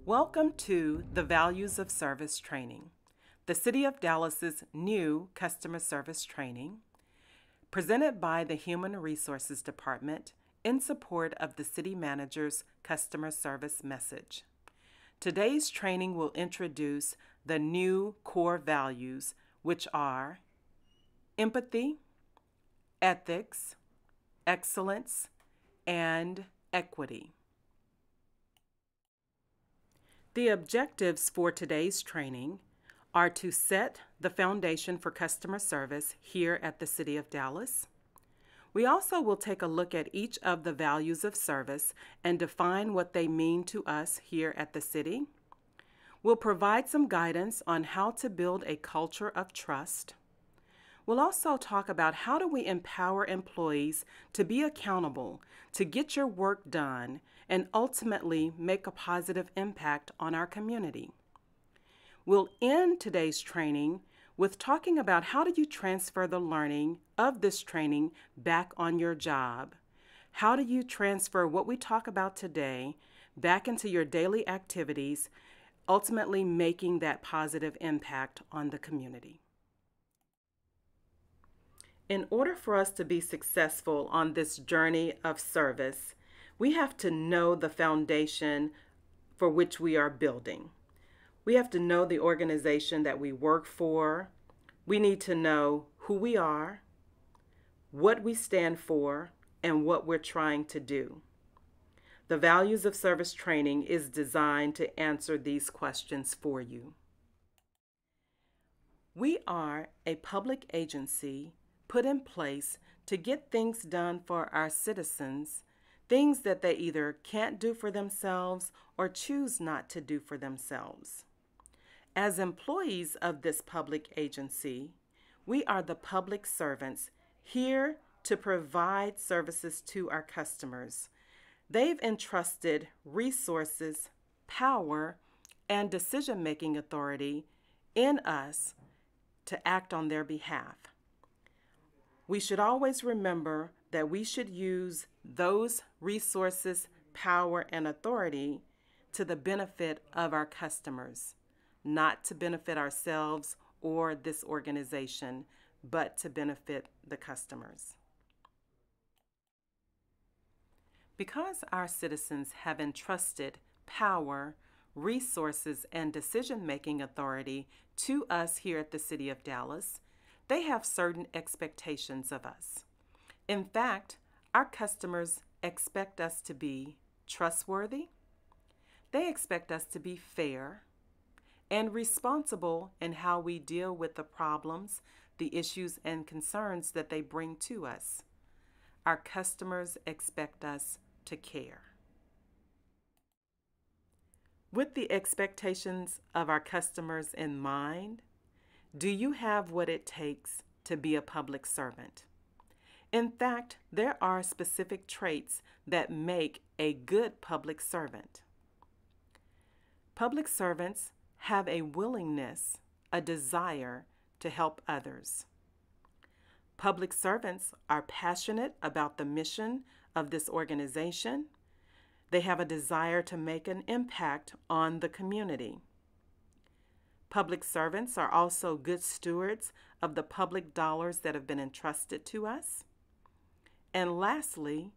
Welcome to the Values of Service Training, the City of Dallas's new customer service training, presented by the Human Resources Department in support of the City Manager's customer service message. Today's training will introduce the new core values, which are empathy, ethics, excellence, and equity. The objectives for today's training are to set the foundation for customer service here at the City of Dallas. We also will take a look at each of the values of service and define what they mean to us here at the City. We'll provide some guidance on how to build a culture of trust. We'll also talk about how do we empower employees to be accountable, to get your work done, and ultimately make a positive impact on our community. We'll end today's training with talking about how do you transfer the learning of this training back on your job. How do you transfer what we talk about today back into your daily activities, ultimately making that positive impact on the community. In order for us to be successful on this journey of service, we have to know the foundation for which we are building. We have to know the organization that we work for. We need to know who we are, what we stand for, and what we're trying to do. The Values of Service training is designed to answer these questions for you. We are a public agency put in place to get things done for our citizens, things that they either can't do for themselves or choose not to do for themselves. As employees of this public agency, we are the public servants here to provide services to our customers. They've entrusted resources, power, and decision-making authority in us to act on their behalf. We should always remember that we should use those resources, power, and authority to the benefit of our customers, not to benefit ourselves or this organization, but to benefit the customers. Because our citizens have entrusted power, resources, and decision-making authority to us here at the City of Dallas, they have certain expectations of us. In fact, our customers expect us to be trustworthy. They expect us to be fair and responsible in how we deal with the problems, the issues, and concerns that they bring to us. Our customers expect us to care. With the expectations of our customers in mind, do you have what it takes to be a public servant? In fact, there are specific traits that make a good public servant. Public servants have a willingness, a desire to help others. Public servants are passionate about the mission of this organization. They have a desire to make an impact on the community. Public servants are also good stewards of the public dollars that have been entrusted to us. And lastly,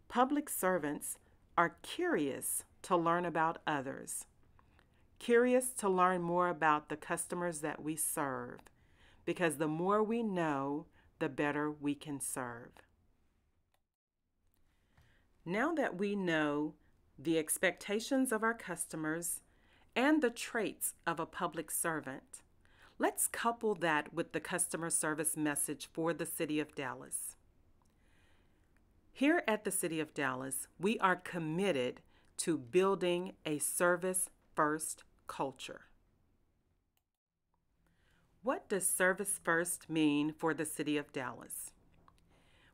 public servants are curious to learn about others, curious to learn more about the customers that we serve, because the more we know, the better we can serve. Now that we know the expectations of our customers and the traits of a public servant, let's couple that with the customer service message for the City of Dallas. Here at the City of Dallas, we are committed to building a service-first culture. What does service first mean for the City of Dallas?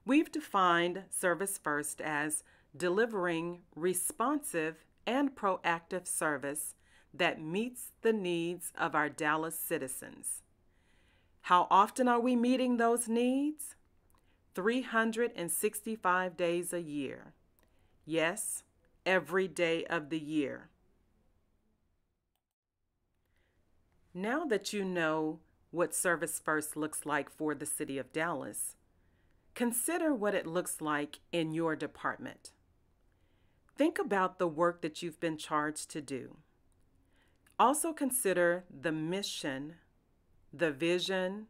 We've defined service first as delivering responsive and proactive service that meets the needs of our Dallas citizens. How often are we meeting those needs? 365 days a year. Yes, every day of the year. Now that you know what Service First looks like for the City of Dallas, consider what it looks like in your department. Think about the work that you've been charged to do. Also consider the mission, the vision,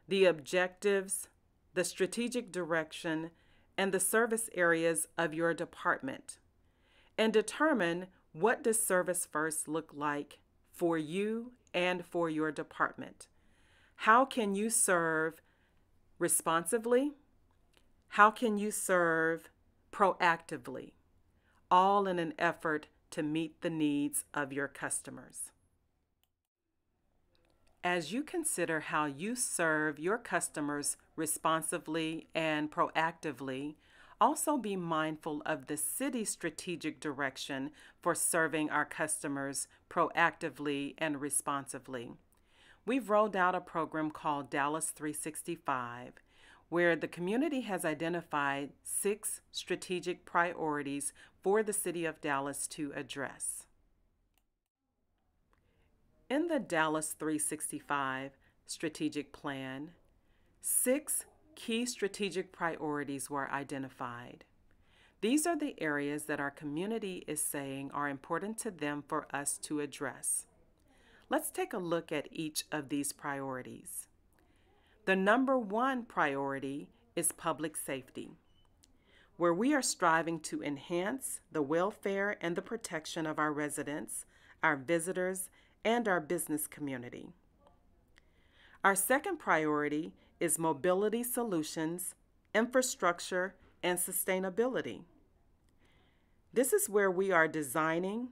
the objectives, the strategic direction, and the service areas of your department, and determine what does Service First look like for you and for your department. How can you serve responsively? How can you serve proactively? All in an effort to meet the needs of your customers. As you consider how you serve your customers responsively and proactively, also be mindful of the city's strategic direction for serving our customers proactively and responsively. We've rolled out a program called Dallas 365, where the community has identified 6 strategic priorities for the City of Dallas to address. In the Dallas 365 strategic plan, 6 key strategic priorities were identified. These are the areas that our community is saying are important to them for us to address. Let's take a look at each of these priorities. The number 1 priority is public safety, where we are striving to enhance the welfare and the protection of our residents, our visitors, and our business community. Our second priority is mobility solutions, infrastructure, and sustainability. This is where we are designing,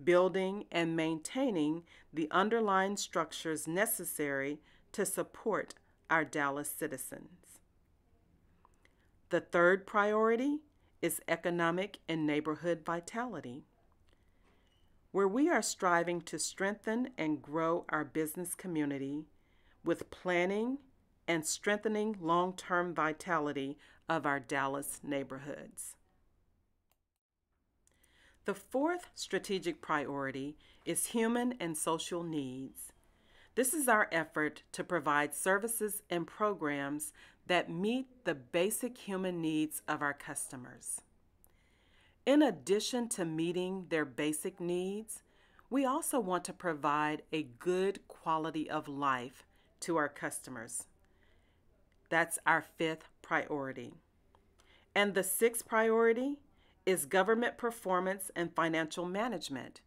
building, and maintaining the underlying structures necessary to support our Dallas citizens. The third priority is economic and neighborhood vitality, where we are striving to strengthen and grow our business community with planning and strengthening long-term vitality of our Dallas neighborhoods. The fourth strategic priority is human and social needs. This is our effort to provide services and programs that meet the basic human needs of our customers. In addition to meeting their basic needs, we also want to provide a good quality of life to our customers. That's our 5th priority. And the 6th priority is government performance and financial management.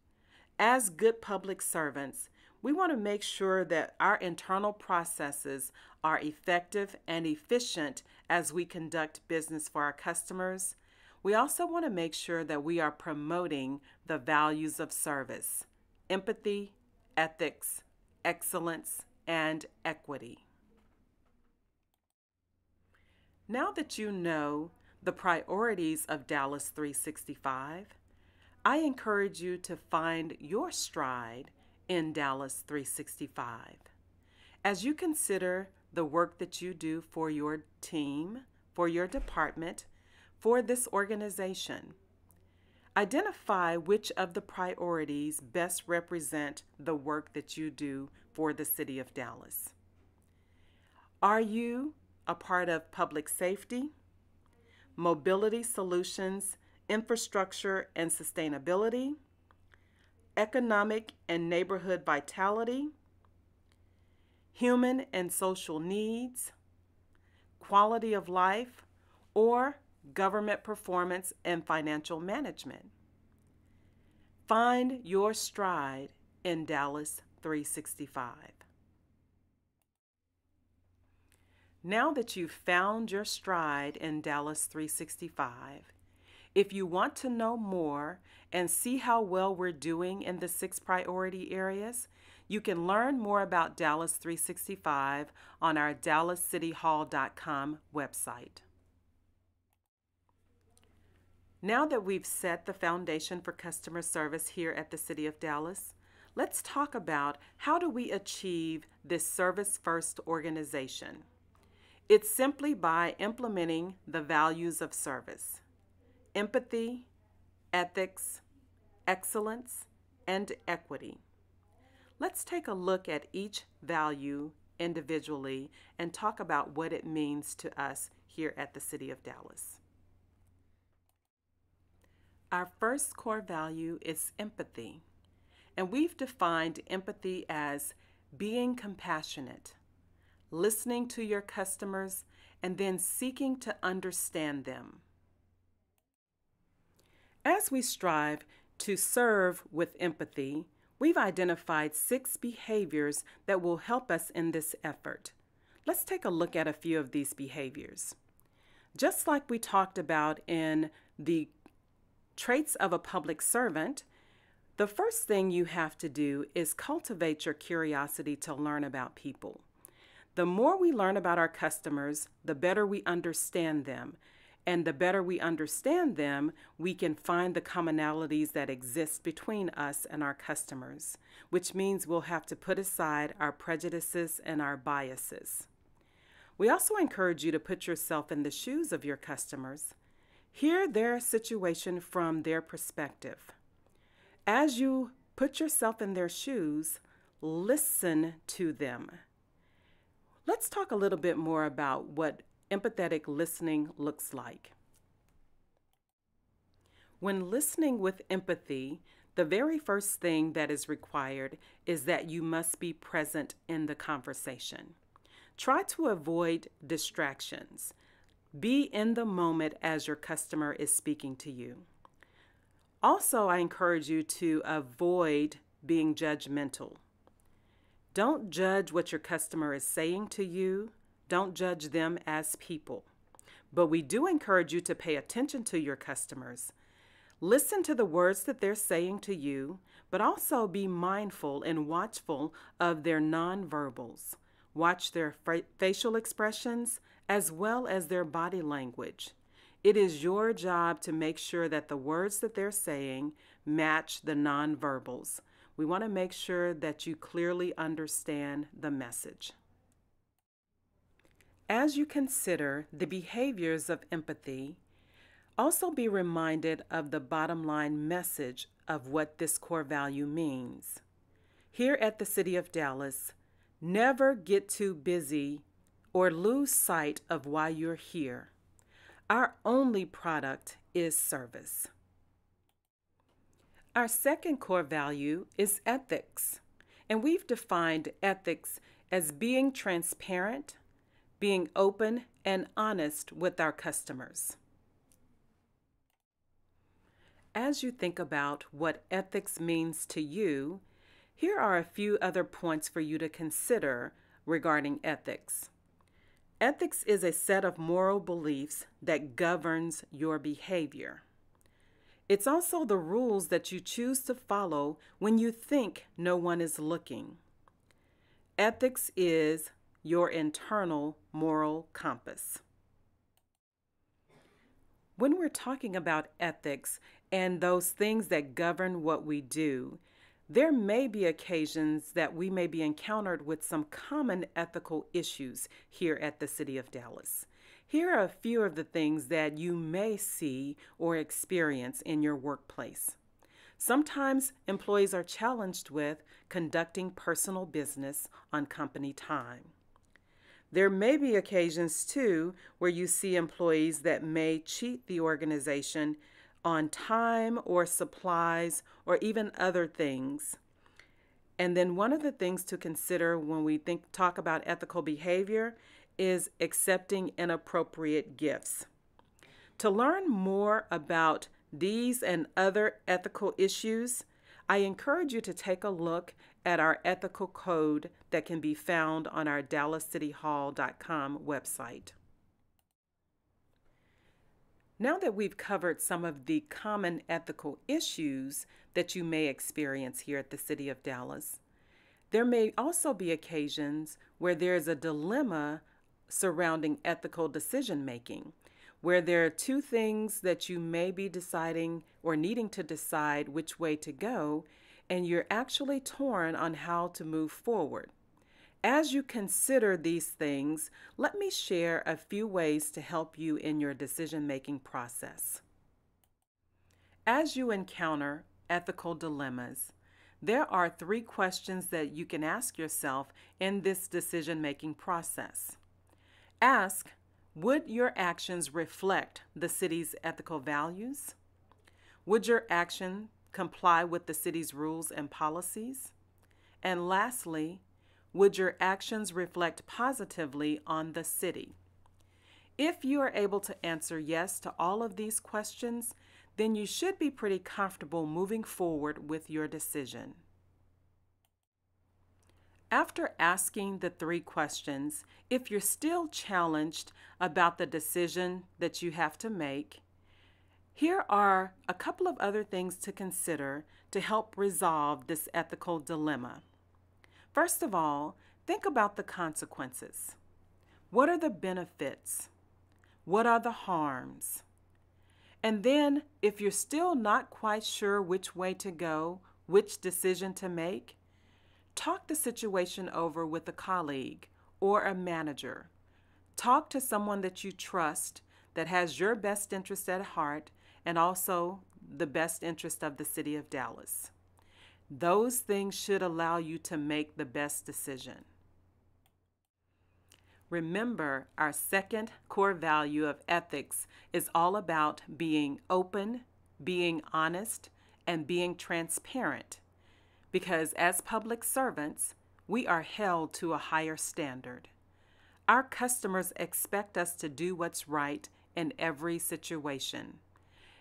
As good public servants, we want to make sure that our internal processes are effective and efficient as we conduct business for our customers. We also want to make sure that we are promoting the values of service, empathy, ethics, excellence, and equity. Now that you know the priorities of Dallas 365, I encourage you to find your stride in Dallas 365. As you consider the work that you do for your team, for your department, for this organization, identify which of the priorities best represent the work that you do for the City of Dallas. Are you a part of public safety, mobility solutions, infrastructure and sustainability, economic and neighborhood vitality, human and social needs, quality of life, or government performance and financial management? Find your stride in Dallas 365. Now that you've found your stride in Dallas 365, if you want to know more and see how well we're doing in the 6 priority areas, you can learn more about Dallas 365 on our dallascityhall.com website. Now that we've set the foundation for customer service here at the City of Dallas, let's talk about how do we achieve this service-first organization. It's simply by implementing the values of service: empathy, ethics, excellence, and equity. Let's take a look at each value individually and talk about what it means to us here at the City of Dallas. Our first core value is empathy, and we've defined empathy as being compassionate, listening to your customers, and then seeking to understand them. As we strive to serve with empathy, we've identified 6 behaviors that will help us in this effort. Let's take a look at a few of these behaviors. Just like we talked about in the traits of a public servant, the first thing you have to do is cultivate your curiosity to learn about people. The more we learn about our customers, the better we understand them. And the better we understand them, we can find the commonalities that exist between us and our customers, which means we'll have to put aside our prejudices and our biases. We also encourage you to put yourself in the shoes of your customers. Hear their situation from their perspective. As you put yourself in their shoes, listen to them. Let's talk a little bit more about what empathetic listening looks like. When listening with empathy, the very first thing that is required is that you must be present in the conversation. Try to avoid distractions. Be in the moment as your customer is speaking to you. Also, I encourage you to avoid being judgmental. Don't judge what your customer is saying to you. Don't judge them as people. But we do encourage you to pay attention to your customers. Listen to the words that they're saying to you, but also be mindful and watchful of their nonverbals. Watch their facial expressions as well as their body language. It is your job to make sure that the words that they're saying match the nonverbals. We want to make sure that you clearly understand the message. As you consider the behaviors of empathy, also be reminded of the bottom line message of what this core value means. Here at the City of Dallas, never get too busy or lose sight of why you're here. Our only product is service. Our second core value is ethics, and we've defined ethics as being transparent, being open and honest with our customers. As you think about what ethics means to you, here are a few other points for you to consider regarding ethics. Ethics is a set of moral beliefs that governs your behavior. It's also the rules that you choose to follow when you think no one is looking. Ethics is your internal moral compass. When we're talking about ethics and those things that govern what we do, there may be occasions that we may be encountered with some common ethical issues here at the City of Dallas. Here are a few of the things that you may see or experience in your workplace. Sometimes employees are challenged with conducting personal business on company time. There may be occasions, too, where you see employees that may cheat the organization on time or supplies or even other things. And then one of the things to consider when we talk about ethical behavior is accepting inappropriate gifts. To learn more about these and other ethical issues, I encourage you to take a look at our ethical code that can be found on our DallasCityHall.com website. Now that we've covered some of the common ethical issues that you may experience here at the City of Dallas, there may also be occasions where there's a dilemma surrounding ethical decision making, where there are two things that you may be deciding or needing to decide which way to go, and you're actually torn on how to move forward. As you consider these things, let me share a few ways to help you in your decision-making process. As you encounter ethical dilemmas, there are 3 questions that you can ask yourself in this decision-making process. Ask, would your actions reflect the city's ethical values? Would your action comply with the city's rules and policies? And lastly, would your actions reflect positively on the city? If you are able to answer yes to all of these questions, then you should be pretty comfortable moving forward with your decision. After asking the 3 questions, if you're still challenged about the decision that you have to make, here are a couple of other things to consider to help resolve this ethical dilemma. First of all, think about the consequences. What are the benefits? What are the harms? And then, if you're still not quite sure which way to go, which decision to make, talk the situation over with a colleague or a manager. Talk to someone that you trust that has your best interest at heart and also the best interest of the city of Dallas. Those things should allow you to make the best decision. Remember, our second core value of ethics is all about being open, being honest, and being transparent. Because as public servants, we are held to a higher standard. Our customers expect us to do what's right in every situation.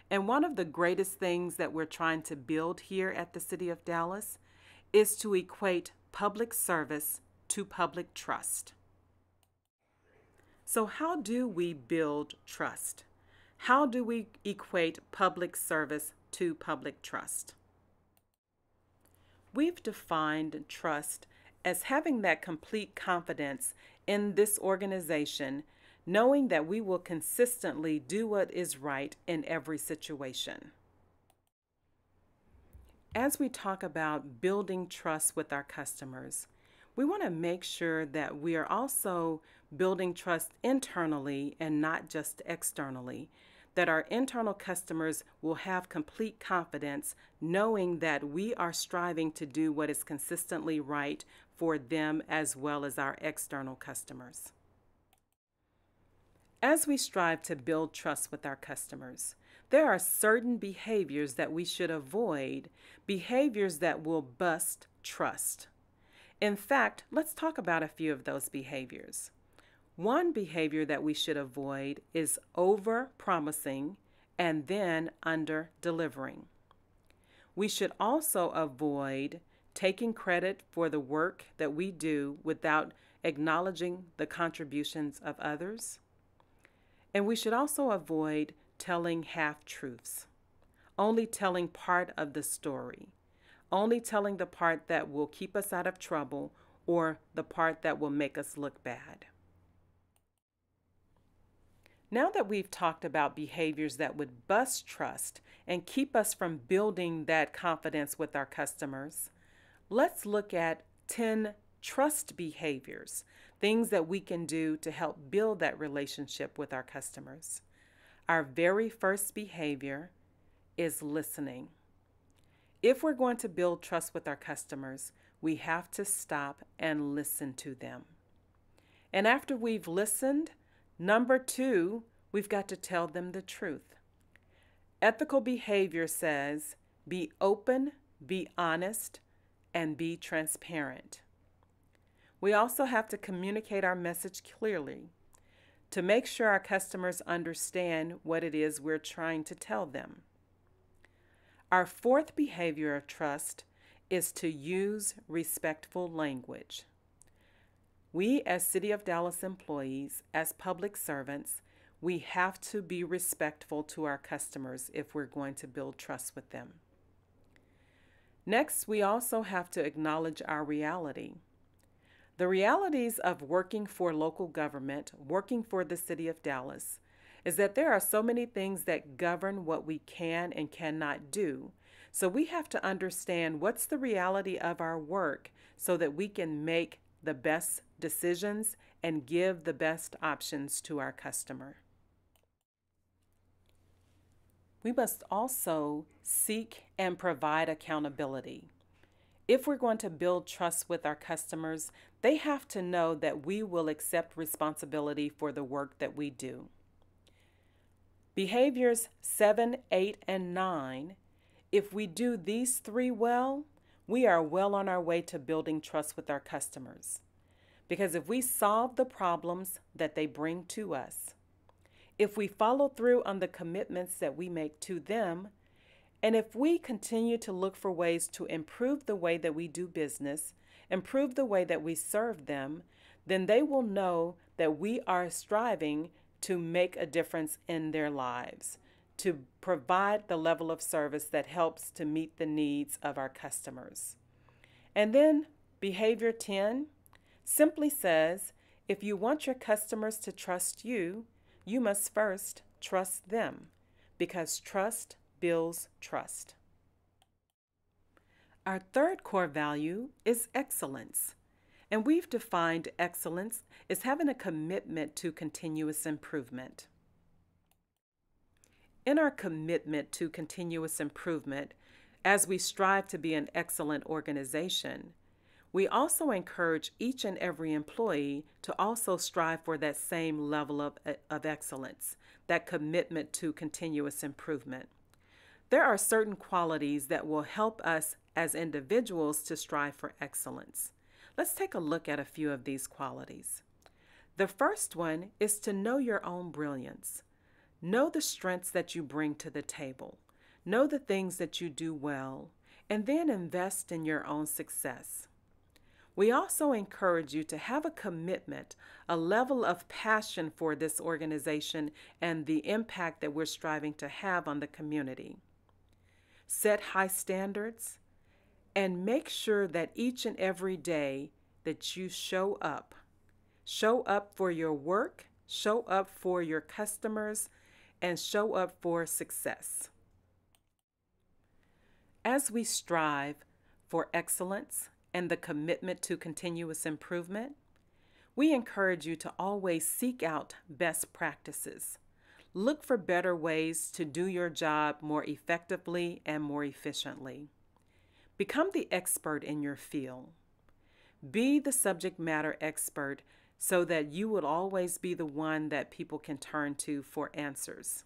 And one of the greatest things that we're trying to build here at the City of Dallas is to equate public service to public trust. So how do we build trust? How do we equate public service to public trust? We've defined trust as having that complete confidence in this organization, knowing that we will consistently do what is right in every situation. As we talk about building trust with our customers, we want to make sure that we are also building trust internally and not just externally, that our internal customers will have complete confidence knowing that we are striving to do what is consistently right for them as well as our external customers. As we strive to build trust with our customers, there are certain behaviors that we should avoid, behaviors that will bust trust. In fact, let's talk about a few of those behaviors. One behavior that we should avoid is over-promising and then under-delivering. We should also avoid taking credit for the work that we do without acknowledging the contributions of others. And we should also avoid telling half-truths, only telling part of the story, only telling the part that will keep us out of trouble or the part that will make us look bad. Now that we've talked about behaviors that would bust trust and keep us from building that confidence with our customers, let's look at 10 trust behaviors, things that we can do to help build that relationship with our customers. Our very first behavior is listening. If we're going to build trust with our customers, we have to stop and listen to them. And after we've listened, number 2, we've got to tell them the truth. Ethical behavior says, be open, be honest, and be transparent. We also have to communicate our message clearly to make sure our customers understand what it is we're trying to tell them. Our fourth behavior of trust is to use respectful language. We, as City of Dallas employees, as public servants, we have to be respectful to our customers if we're going to build trust with them. Next, we also have to acknowledge our reality. The realities of working for local government, working for the City of Dallas, is that there are so many things that govern what we can and cannot do. So we have to understand what's the reality of our work so that we can make the best decisions and give the best options to our customer. We must also seek and provide accountability. If we're going to build trust with our customers, they have to know that we will accept responsibility for the work that we do. Behaviors 7, 8, and 9, if we do these 3 well, we are well on our way to building trust with our customers. Because if we solve the problems that they bring to us, if we follow through on the commitments that we make to them, and if we continue to look for ways to improve the way that we do business, improve the way that we serve them, then they will know that we are striving to make a difference in their lives, to provide the level of service that helps to meet the needs of our customers. And then behavior 10 simply says, if you want your customers to trust you, you must first trust them, because trust builds trust. Our third core value is excellence. And we've defined excellence as having a commitment to continuous improvement. In our commitment to continuous improvement, as we strive to be an excellent organization, we also encourage each and every employee to also strive for that same level of excellence, that commitment to continuous improvement. There are certain qualities that will help us as individuals to strive for excellence. Let's take a look at a few of these qualities. The first one is to know your own brilliance. Know the strengths that you bring to the table. Know the things that you do well, and then invest in your own success. We also encourage you to have a commitment, a level of passion for this organization and the impact that we're striving to have on the community. Set high standards and make sure that each and every day that you show up for your work, show up for your customers, and show up for success. As we strive for excellence and the commitment to continuous improvement, we encourage you to always seek out best practices. Look for better ways to do your job more effectively and more efficiently. Become the expert in your field. Be the subject matter expert so that you will always be the one that people can turn to for answers.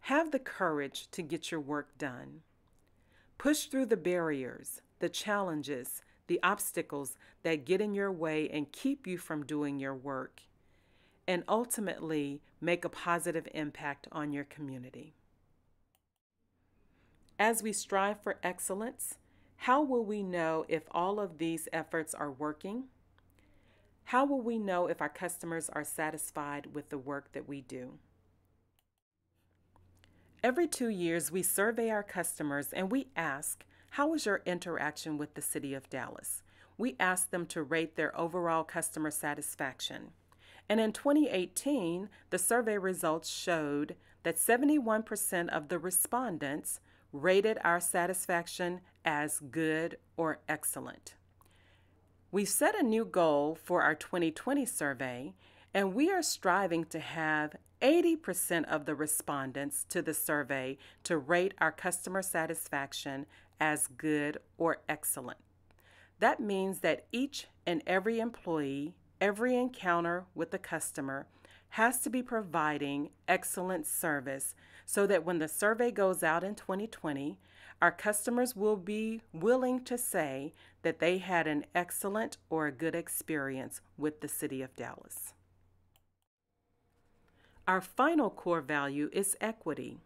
Have the courage to get your work done. Push through the barriers, the challenges, the obstacles that get in your way and keep you from doing your work, and ultimately make a positive impact on your community. As we strive for excellence, how will we know if all of these efforts are working? How will we know if our customers are satisfied with the work that we do? Every 2 years, we survey our customers and we ask, how was your interaction with the City of Dallas? We ask them to rate their overall customer satisfaction. And in 2018, the survey results showed that 71% of the respondents rated our satisfaction as good or excellent. We've set a new goal for our 2020 survey, and we are striving to have 80% of the respondents to the survey to rate our customer satisfaction as good or excellent. That means that each and every employee, every encounter with the customer has to be providing excellent service so that when the survey goes out in 2020, our customers will be willing to say that they had an excellent or a good experience with the City of Dallas. Our final core value is equity,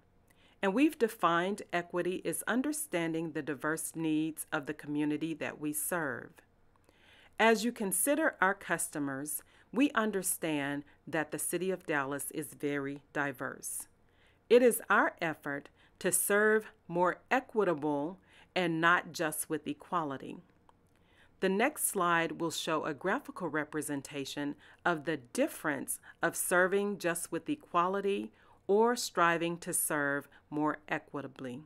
and we've defined equity as understanding the diverse needs of the community that we serve. As you consider our customers, we understand that the City of Dallas is very diverse. It is our effort to serve more equitable and not just with equality. The next slide will show a graphical representation of the difference of serving just with equality or striving to serve more equitably.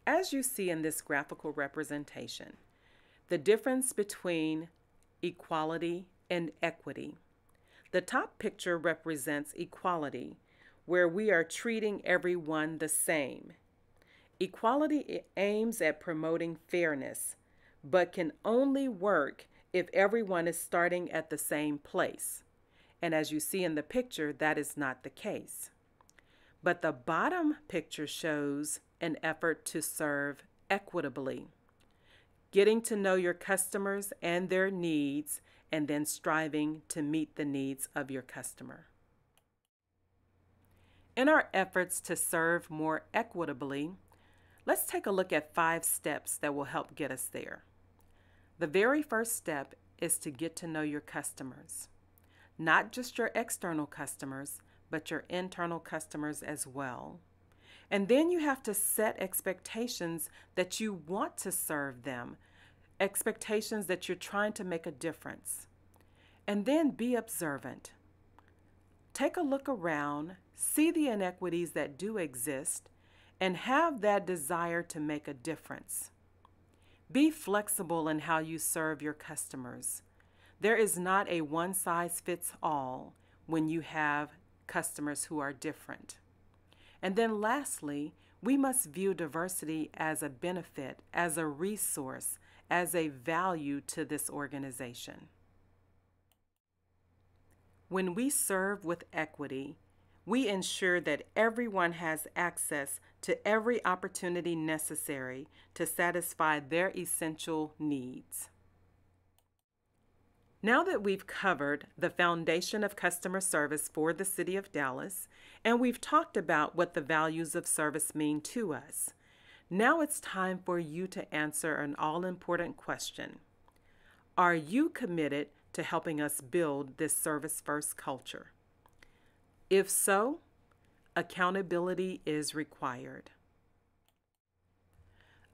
As you see in this graphical representation, the difference between equality and equity. The top picture represents equality, where we are treating everyone the same. Equality aims at promoting fairness, but can only work if everyone is starting at the same place. And as you see in the picture, that is not the case. But the bottom picture shows an effort to serve equitably, getting to know your customers and their needs, and then striving to meet the needs of your customer. In our efforts to serve more equitably, let's take a look at 5 steps that will help get us there. The very first step is to get to know your customers. Not just your external customers, but your internal customers as well. And then you have to set expectations that you want to serve them, expectations that you're trying to make a difference. And then be observant. Take a look around, see the inequities that do exist, and have that desire to make a difference. Be flexible in how you serve your customers. There is not a one-size-fits-all when you have customers who are different. And then lastly, we must view diversity as a benefit, as a resource, as a value to this organization. When we serve with equity, we ensure that everyone has access to every opportunity necessary to satisfy their essential needs. Now that we've covered the foundation of customer service for the City of Dallas, and we've talked about what the values of service mean to us, now it's time for you to answer an all-important question. Are you committed to helping us build this service-first culture? If so, accountability is required.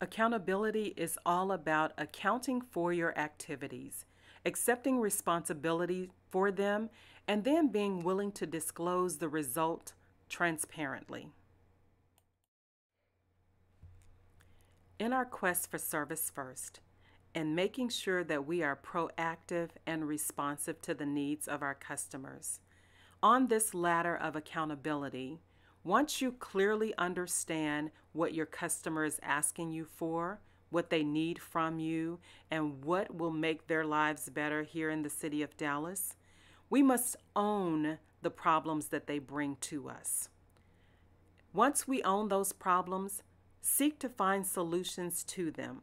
Accountability is all about accounting for your activities, accepting responsibility for them, and then being willing to disclose the result transparently. In our quest for service first, and making sure that we are proactive and responsive to the needs of our customers, on this ladder of accountability, once you clearly understand what your customer is asking you for, what they need from you, and what will make their lives better here in the City of Dallas, we must own the problems that they bring to us. Once we own those problems, seek to find solutions to them.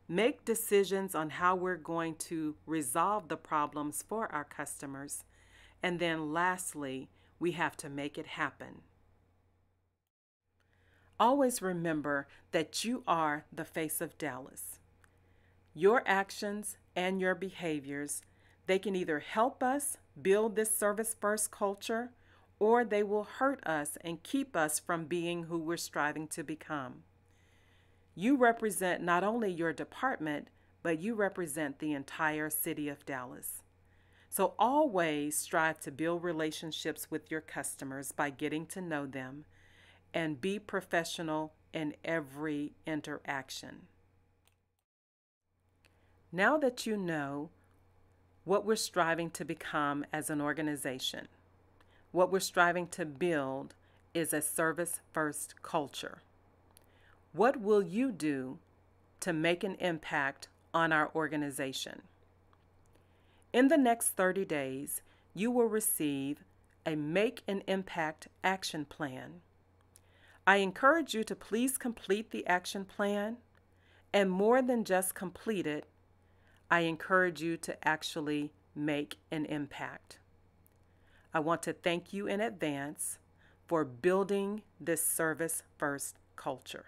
Make decisions on how we're going to resolve the problems for our customers. And then lastly, we have to make it happen. Always remember that you are the face of Dallas. Your actions and your behaviors, they can either help us build this service-first culture, or they will hurt us and keep us from being who we're striving to become. You represent not only your department, but you represent the entire City of Dallas. So always strive to build relationships with your customers by getting to know them, and be professional in every interaction. Now that you know what we're striving to become as an organization, what we're striving to build is a service-first culture. What will you do to make an impact on our organization? In the next 30 days, you will receive a Make an Impact action plan. I encourage you to please complete the action plan, and more than just complete it, I encourage you to actually make an impact. I want to thank you in advance for building this service-first culture.